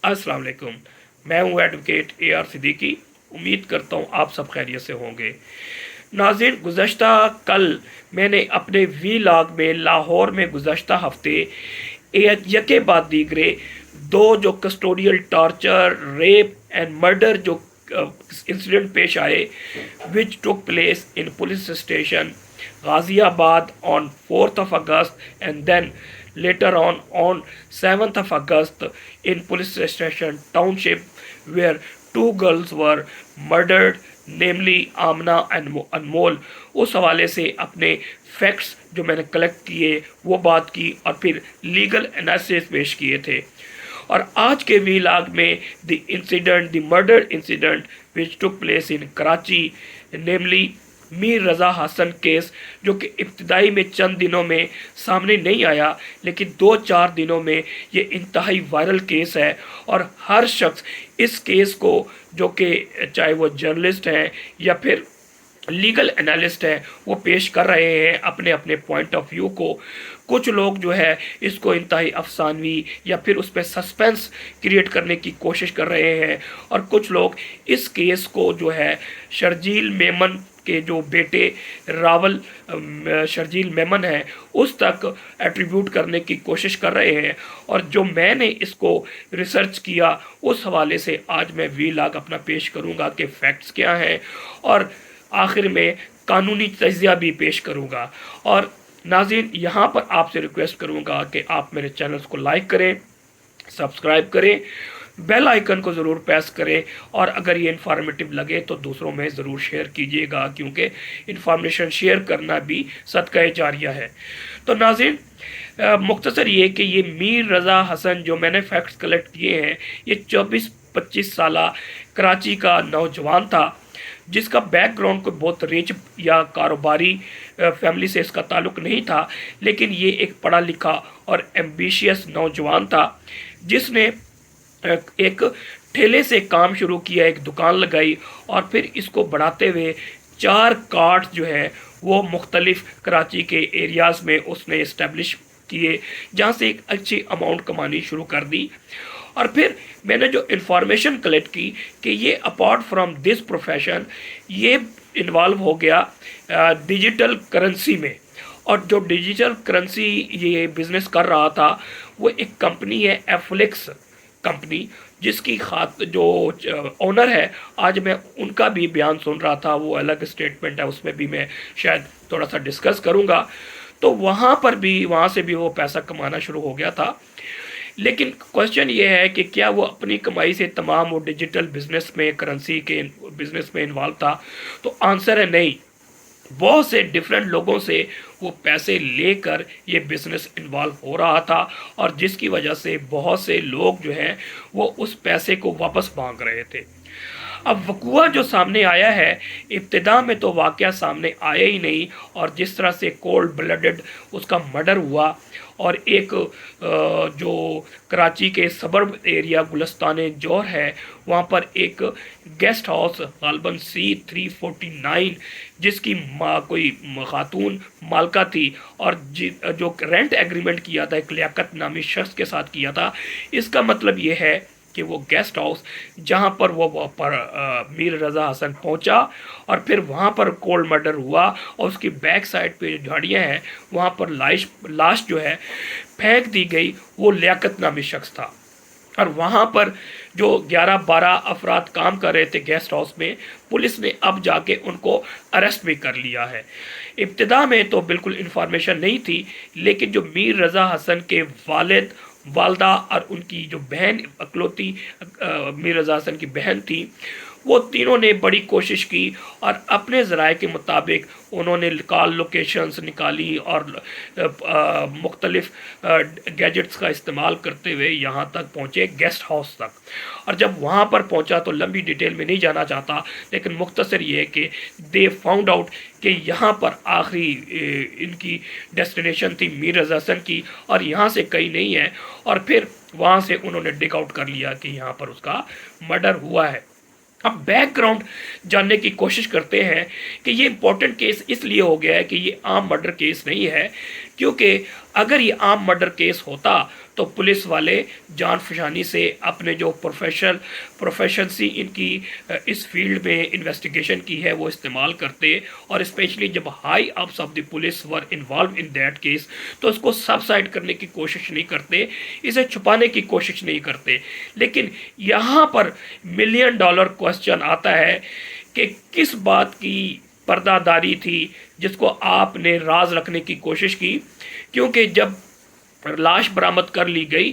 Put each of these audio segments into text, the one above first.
अस्सलाम वालेकुम। मैं हूँ एडवोकेट AR सिद्दीकी। उम्मीद करता हूँ आप सब खैरियत से होंगे। नाज़रीन, गुज़श्ता कल मैंने अपने वीलॉग में लाहौर में गुज़श्ता हफ्ते यके बाद दीगरे दो जो custodial torture, rape and murder जो इंसिडेंट पेश आए which took place in police station Ghaziabad on 4th of August and then later on 7th of August in police station township where two girls were murdered, namely Amna and Anmol। उस हवाले से अपने facts जो मैंने collect किए वो बात की और फिर लीगल एनालिसिस पेश किए थे। और आज के वीलॉग में the murder incident which took place in Karachi, namely Mir Raza Hasan case, जो कि इब्तिदाई में चंद दिनों में सामने नहीं आया, लेकिन 2-4 दिनों में ये इंतहाई वायरल केस है। और हर शख्स इस केस को, जो कि चाहे वो जर्नलिस्ट हैं या फिर लीगल एनालिस्ट है, वो पेश कर रहे हैं अपने अपने पॉइंट ऑफ व्यू को। कुछ लोग जो है इसको इंतहाई अफसानवी या फिर उस पर सस्पेंस क्रिएट करने की कोशिश कर रहे हैं, और कुछ लोग इस केस को जो है शर्जील मेमन के जो बेटे रावल शर्जील मेमन है उस तक एट्रीब्यूट करने की कोशिश कर रहे हैं। और जो मैंने इसको रिसर्च किया उस हवाले से आज मैं वीलॉग अपना पेश करूंगा कि फैक्ट्स क्या हैं, और आखिर में कानूनी तज्ज़िया भी पेश करूंगा। और नाज़रीन, यहाँ पर आपसे रिक्वेस्ट करूंगा कि आप मेरे चैनल्स को लाइक करें, सब्सक्राइब करें, बेल आइकन को ज़रूर प्रेस करें, और अगर ये इन्फॉर्मेटिव लगे तो दूसरों में ज़रूर शेयर कीजिएगा, क्योंकि इन्फॉर्मेशन शेयर करना भी सदका जारिया है। तो नाज़रीन, मुख्तसर ये कि ये मीर रज़ा हसन जो मैंने फैक्ट्स कलेक्ट किए हैं, ये 24-25 साल कराची का नौजवान था, जिसका बैकग्राउंड कोई बहुत रिच या कारोबारी फैमिली से इसका ताल्लुक़ नहीं था, लेकिन ये एक पढ़ा लिखा और एम्बिशियस नौजवान था, जिसने एक ठेले से काम शुरू किया, एक दुकान लगाई, और फिर इसको बढ़ाते हुए 4 कार्ट जो है वो मुख्तलिफ कराची के एरियाज़ में उसने इस्टेब्लिश किए, जहाँ से एक अच्छी अमाउंट कमानी शुरू कर दी। और फिर मैंने जो इन्फॉर्मेशन कलेक्ट की कि ये अपार्ट फ्रॉम दिस प्रोफेशन ये इन्वॉल्व हो गया डिजिटल करेंसी में। और जो डिजिटल करेंसी ये बिज़नेस कर रहा था वो एक कंपनी है एफ्लिक्स कंपनी, जिसकी जो ओनर है, आज मैं उनका भी बयान सुन रहा था, वो अलग स्टेटमेंट है, उसमें भी मैं शायद थोड़ा सा डिस्कस करूँगा। तो वहाँ से भी वो पैसा कमाना शुरू हो गया था। लेकिन क्वेश्चन ये है कि क्या वो अपनी कमाई से तमाम वो डिजिटल बिजनेस में, करेंसी के बिजनेस में इन्वॉल्व था? तो आंसर है नहीं। बहुत से डिफरेंट लोगों से वो पैसे लेकर ये बिज़नेस इन्वॉल्व हो रहा था, और जिसकी वजह से बहुत से लोग जो हैं वो उस पैसे को वापस मांग रहे थे। अब वक़ुआ जो सामने आया है, इब्तिदा में तो वाक़या सामने आया ही नहीं, और जिस तरह से कोल्ड ब्लडेड उसका मर्डर हुआ, और एक जो कराची के सबर्ब एरिया गुलिस्तान जौहर है, वहाँ पर एक गेस्ट हाउस गालबन C349 जिसकी कोई खातून मालका थी, और जो रेंट एग्रीमेंट किया था एक लियाकत नामी शख्स के साथ किया था। इसका मतलब ये है कि वो गेस्ट हाउस जहाँ पर मीर रज़ा हसन पहुँचा, और फिर वहाँ पर कोल्ड मर्डर हुआ, और उसकी बैक साइड पे जो झाड़ियाँ हैं वहाँ पर लाश जो है फेंक दी गई, वो लियाकत नामी शख्स था। और वहाँ पर जो 11-12 अफराद काम कर रहे थे गेस्ट हाउस में, पुलिस ने अब जाके उनको अरेस्ट भी कर लिया है। इब्तिदा में तो बिल्कुल इन्फॉर्मेशन नहीं थी, लेकिन जो मीर रज़ा हसन के वालदा और उनकी जो बहन अकलौती मीर रज़ा हसन की बहन थी, वो तीनों ने बड़ी कोशिश की, और अपने ज़राए के मुताबिक उन्होंने कॉल लोकेशंस निकाली और मुख्तलिफ गैजेट्स का इस्तेमाल करते हुए यहाँ तक पहुँचे, गेस्ट हाउस तक। और जब वहाँ पर पहुँचा तो लंबी डिटेल में नहीं जाना चाहता, लेकिन मुख्तसर ये है कि दे फाउंड आउट कि यहाँ पर आखिरी इनकी डेस्टिनेशन थी मीर रज़ा हसन की, और यहाँ से कहीं नहीं है। और फिर वहाँ से उन्होंने डिग आउट कर लिया कि यहाँ पर उसका मर्डर हुआ है। अब बैकग्राउंड जानने की कोशिश करते हैं कि ये इम्पोर्टेंट केस इसलिए हो गया है कि ये आम मर्डर केस नहीं है, क्योंकि اگر یہ عام مرڈر کیس ہوتا تو پولیس والے جان فشانی سے اپنے جو پروفیشنسی ان کی اس فیلڈ میں انویسٹیگیشن کی ہے وہ استعمال کرتے، اور اسپیشلی جب high ups of the police were involve in that case تو اس کو سب سائڈ کرنے کی کوشش نہیں کرتے، اسے چھپانے کی کوشش نہیں کرتے۔ لیکن یہاں پر ملین ڈالر کوسچن آتا ہے کہ کس بات کی پردہ داری تھی جس کو آپ نے راز رکھنے کی کوشش کی، کیونکہ جب لاش برآمد کر لی گئی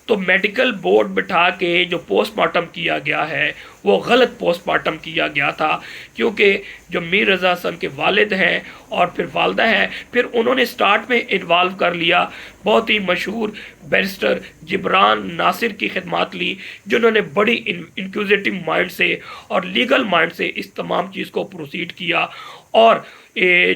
تو میڈیکل بورڈ بٹھا کے جو پوسٹ مارٹم کیا گیا ہے وہ غلط پوسٹ مارٹم کیا گیا تھا، کیونکہ جو میر رضا حسن کے والد ہیں اور پھر والدہ ہیں، پھر انہوں نے سٹارٹ میں انوالو کر لیا بہت ہی مشہور بیرسٹر جبران ناصر کی خدمات لی، جنہوں نے بڑی انکوزیٹو مائنڈ سے اور لیگل مائنڈ سے اس تمام چیز کو پروسیڈ کیا، اور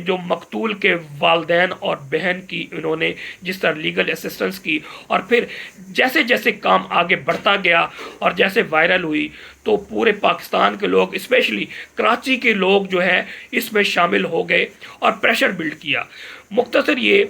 جو مقتول کے والدین اور بہن کی انہوں نے جس طرح لیگل اسسٹنس کی، اور پھر جیسے جیسے کام آگے بڑھتا گیا اور جیسے وائرل ہوئی تو پورے پاکستان کے لوگ اسپیشلی کراچی کے لوگ جو ہے اس میں شامل ہو گئے اور پریشر بلڈ کیا۔ مختصر یہ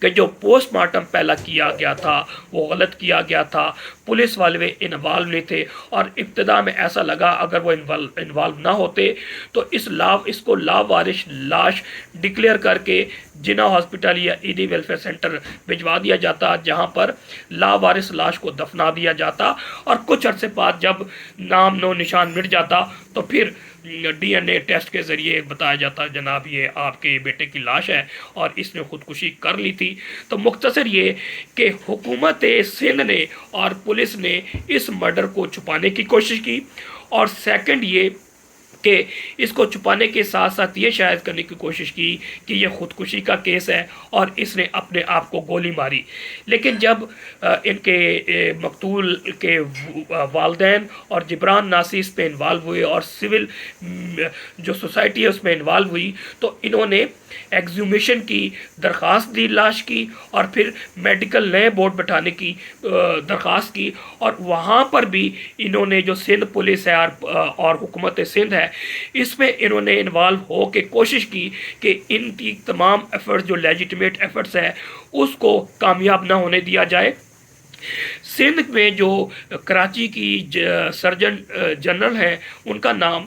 کہ جو پوسٹ مارٹم پہلا کیا گیا تھا وہ غلط کیا گیا تھا، پولیس والے انوالو نہیں تھے، اور ابتدا میں ایسا لگا اگر وہ انوالو نہ ہوتے تو اس کو لاوارث لاش ڈکلیئر کر کے جناح ہاسپٹل یا ای ڈی ویلفیئر سینٹر بھجوا دیا جاتا، جہاں پر لاوارث لاش کو دفنا دیا جاتا، اور کچھ عرصے بعد جب نام نو نشان مٹ جاتا تو پھر ڈی این اے ٹیسٹ کے ذریعے بتایا جاتا جناب یہ آپ کے بیٹے کی لاش ہے اور اس نے خودکشی کر لی تھی۔ تو مختصر یہ کہ حکومت سندھ نے اور پولیس نے اس مرڈر کو چھپانے کی کوشش کی، اور سیکنڈ یہ کہ اس کو چھپانے کے ساتھ ساتھ یہ شاید کرنے کی کوشش کی کہ یہ خودکشی کا کیس ہے اور اس نے اپنے آپ کو گولی ماری۔ لیکن جب ان کے مقتول کے والدین اور جبران ناصر اس پہ انوالو ہوئے اور سول جو سوسائٹی ہے اس میں انوالو ہوئی تو انہوں نے ایگزیومیشن کی درخواست دی لاش کی، اور پھر میڈیکل نئے بورڈ بٹھانے کی درخواست کی، اور وہاں پر بھی انہوں نے جو سندھ پولیس ہے اور حکومت سندھ ہے اس میں انہوں نے انوالو ہو کے کوشش کی کہ ان کی تمام ایفرٹس جو لیجیٹمیٹ ایفرٹس ہے اس کو کامیاب نہ ہونے دیا جائے۔ سندھ میں جو کراچی کی سرجن جنرل ہیں ان کا نام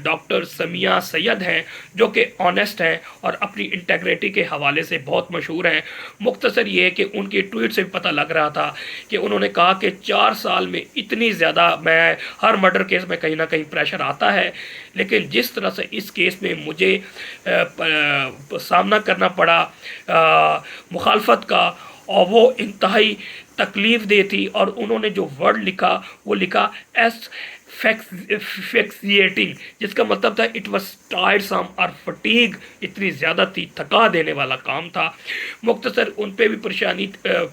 ڈاکٹر سمیہ سید ہیں، جو کہ آنیسٹ ہیں اور اپنی انٹیگریٹی کے حوالے سے بہت مشہور ہیں۔ مختصر یہ کہ ان کی ٹویٹ سے بھی پتہ لگ رہا تھا کہ انہوں نے کہا کہ 4 سال میں اتنی زیادہ میں ہر مرڈر کیس میں کہیں نہ کہیں پریشر آتا ہے، لیکن جس طرح سے اس کیس میں مجھے سامنا کرنا پڑا مخالفت کا، اور وہ انتہائی تکلیف دہ تھی، اور انہوں نے جو ورڈ لکھا وہ لکھا ایس فیکسیٹنگ، جس کا مطلب تھا اٹ واز ٹائرسم اور فٹیگ، اتنی زیادہ تھی، تھکا دینے والا کام تھا۔ مختصر ان پہ بھی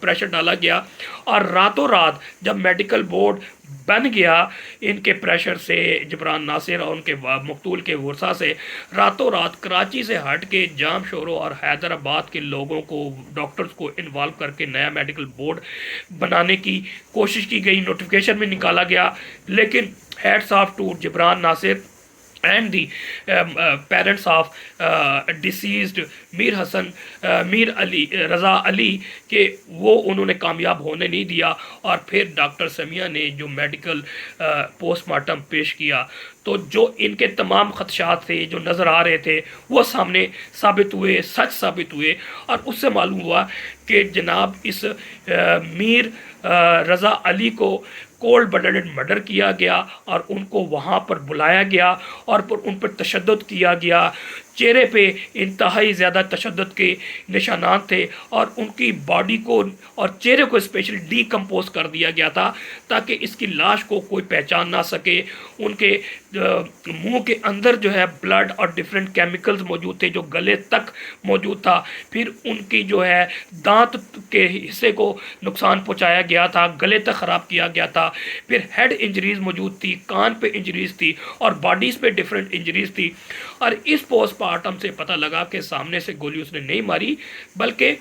پریشر ڈالا گیا، اور راتوں رات جب میڈیکل بورڈ بن گیا ان کے پریشر سے، جبران ناصر اور ان کے مقتول کے ورثہ سے، راتوں رات کراچی سے ہٹ کے جام شورو اور حیدرآباد کے لوگوں کو، ڈاکٹرز کو انوالو کر کے نیا میڈیکل بورڈ بنانے کی کوشش کی گئی، نوٹیفیکیشن میں نکالا گیا، لیکن hats off to Jibran Nasir and the parents of deceased Mir Raza Ali کہ وہ انہوں نے کامیاب ہونے نہیں دیا، اور پھر ڈاکٹر سمیہ نے جو میڈیکل پوسٹ مارٹم پیش کیا تو جو ان کے تمام خدشات تھے جو نظر آ رہے تھے وہ سامنے ثابت ہوئے، سچ ثابت ہوئے، اور اس سے معلوم ہوا کہ جناب اس میر رضا علی کو کولڈ بلڈڈ مرڈر کیا گیا، اور ان کو وہاں پر بلایا گیا اور ان پر تشدد کیا گیا، چہرے پہ انتہائی زیادہ تشدد کے نشانات تھے، اور ان کی باڈی کو اور چہرے کو اسپیشل ڈی کمپوز کر دیا گیا تھا تاکہ اس کی لاش کو کوئی پہچان نہ سکے۔ ان کے منہ کے اندر جو ہے بلڈ اور ڈیفرنٹ کیمیکلز موجود تھے جو گلے تک موجود تھا، پھر ان کی جو ہے دانت کے حصے کو نقصان پہنچایا گیا تھا، گلے تک خراب کیا گیا تھا، پھر ہیڈ انجریز موجود تھی، کان پہ انجریز تھی، اور باڈیز پہ ڈیفرنٹ انجریز تھی، اور اس پوسٹ مارٹم سے پتہ لگا کہ سامنے سے گولی اس نے نہیں ماری بلکہ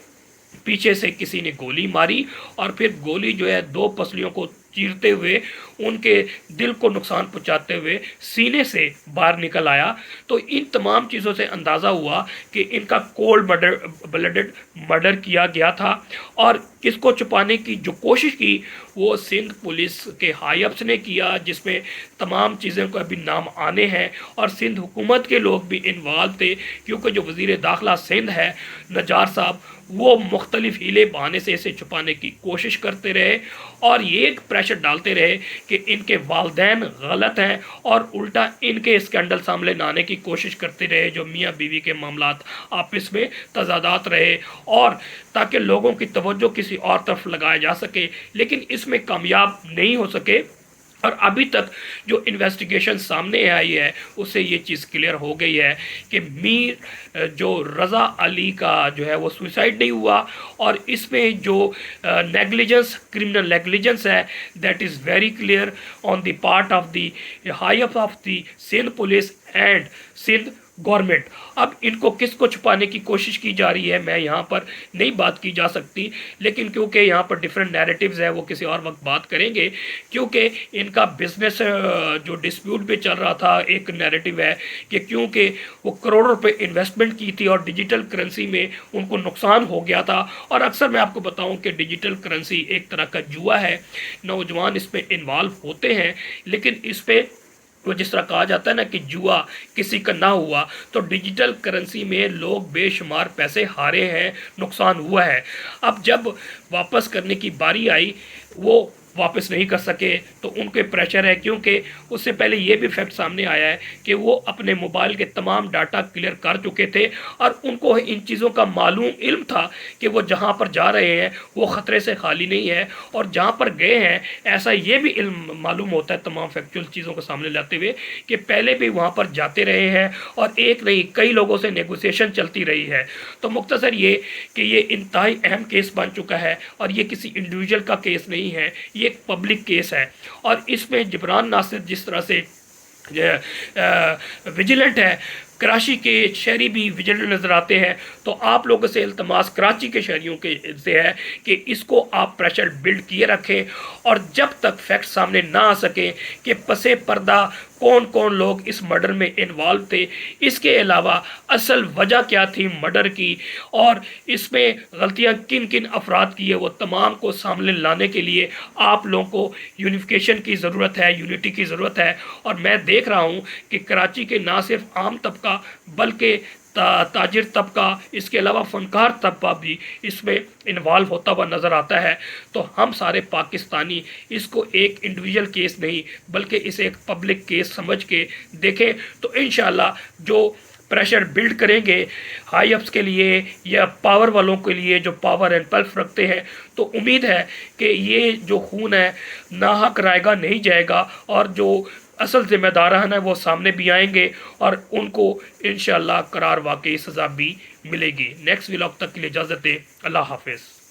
پیچھے سے کسی نے گولی ماری، اور پھر گولی جو ہے 2 پسلیوں کو चीरते हुए उनके दिल को नुकसान पहुंचाते हुए सीने से बाहर निकल आया। तो इन तमाम चीज़ों से अंदाज़ा हुआ कि इनका कोल्ड ब्लडेड मर्डर किया गया था। और इसको छुपाने की जो कोशिश की वो सिंध पुलिस के हाई अप्स ने किया, जिसमें तमाम चीज़ों को अभी नाम आने हैं, और सिंध हुकूमत के लोग भी इन्वॉल्व थे, क्योंकि जो वज़ीर दाखिला सिंध है नजार साहब, वो मुख्तलिफ हीले बहाने से इसे छुपाने की कोशिश करते रहे और ये एक प्रेशर डालते रहे कि इनके वालदैन गलत हैं, और उल्टा इनके स्कैंडल सामने लाने की कोशिश करते रहे जो मियाँ बीवी के मामलात आपस में तजादात रहे, और ताकि लोगों की तवज्जो किसी और तरफ लगाया जा सके, लेकिन इसमें कामयाब नहीं हो सके। और अभी तक जो इन्वेस्टिगेशन सामने आई है उससे ये चीज़ क्लियर हो गई है कि मीर जो रज़ा अली का जो है वो सुसाइड नहीं हुआ, और इसमें जो नेग्लिजेंस, क्रिमिनल नेग्लिजेंस है, that is very clear on the part of the high up of the Sindh police and Sindh government. अब इनको किसको छुपाने की कोशिश की जा रही है मैं यहाँ पर नहीं बात की जा सकती, लेकिन क्योंकि यहाँ पर डिफरेंट नैरेटिव्स है वो किसी और वक्त बात करेंगे। क्योंकि इनका बिजनेस जो डिस्प्यूट पे चल रहा था, एक नैरेटिव है कि क्योंकि वो करोड़ों रुपए इन्वेस्टमेंट की थी और डिजिटल करेंसी में उनको नुकसान हो गया था। और अक्सर मैं आपको बताऊँ कि डिजिटल करेंसी एक तरह का जुआ है, नौजवान इसमें इन्वॉल्व होते हैं, लेकिन इस पर वो जिस तरह कहा जाता है ना कि जुआ किसी का ना हुआ, तो डिजिटल करेंसी में लोग बेशुमार पैसे हारे हैं, नुकसान हुआ है। अब जब वापस करने की बारी आई वो वापस नहीं कर सके, तो उनके प्रेशर है, क्योंकि उससे पहले ये भी फैक्ट सामने आया है कि वो अपने मोबाइल के तमाम डाटा क्लियर कर चुके थे और उनको इन चीज़ों का मालूम इल्म था कि वो जहाँ पर जा रहे हैं वो ख़तरे से खाली नहीं है, और जहाँ पर गए हैं ऐसा ये भी इल्म मालूम होता है तमाम फैक्चुअल चीज़ों को सामने लाते हुए कि पहले भी वहाँ पर जाते रहे हैं और एक नहीं कई लोगों से नेगोशिएशन चलती रही है। तो मुख्तसर ये कि ये इंतहाई अहम केस बन चुका है और ये किसी इंडिविजुअल का केस नहीं है, ये एक पब्लिक केस है। और इसमें जिब्रान नासिर जिस तरह से विजिलेंट है, कराची के शहरी भी विजिलेंट नज़र आते हैं, तो आप लोगों से इल्तमास कराची के शहरियों के से है कि इसको आप प्रेशर बिल्ड किए रखें, और जब तक फैक्ट सामने ना आ सके कि पसे पर्दा कौन कौन लोग इस मर्डर में इन्वॉल्व थे, इसके अलावा असल वजह क्या थी मर्डर की, और इसमें गलतियां किन किन अफराद की है, वो तमाम को सामने लाने के लिए आप लोगों को यूनिफिकेशन की ज़रूरत है, यूनिटी की ज़रूरत है। और मैं देख रहा हूँ कि कराची के ना सिर्फ आम तबका बल्कि ताजिर तबका, इसके अलावा फ़नकार तबका भी इसमें इन्वॉल्व होता हुआ नज़र आता है। तो हम सारे पाकिस्तानी इसको एक इंडिविजुअल केस नहीं बल्कि इसे एक पब्लिक केस समझ के देखें, तो इंशाल्लाह जो प्रेशर बिल्ड करेंगे हाई अप्स के लिए या पावर वालों के लिए जो पावर एंड पल्स रखते हैं, तो उम्मीद है कि ये जो खून है नाहक रायगा नहीं जाएगा, और जो असल जिम्मेदारान है वो सामने भी आएंगे और उनको इंशाल्लाह करार वाकई सज़ा भी मिलेगी। नेक्स्ट व्लॉग तक के लिए इजाज़त दें। अल्लाह हाफिज़।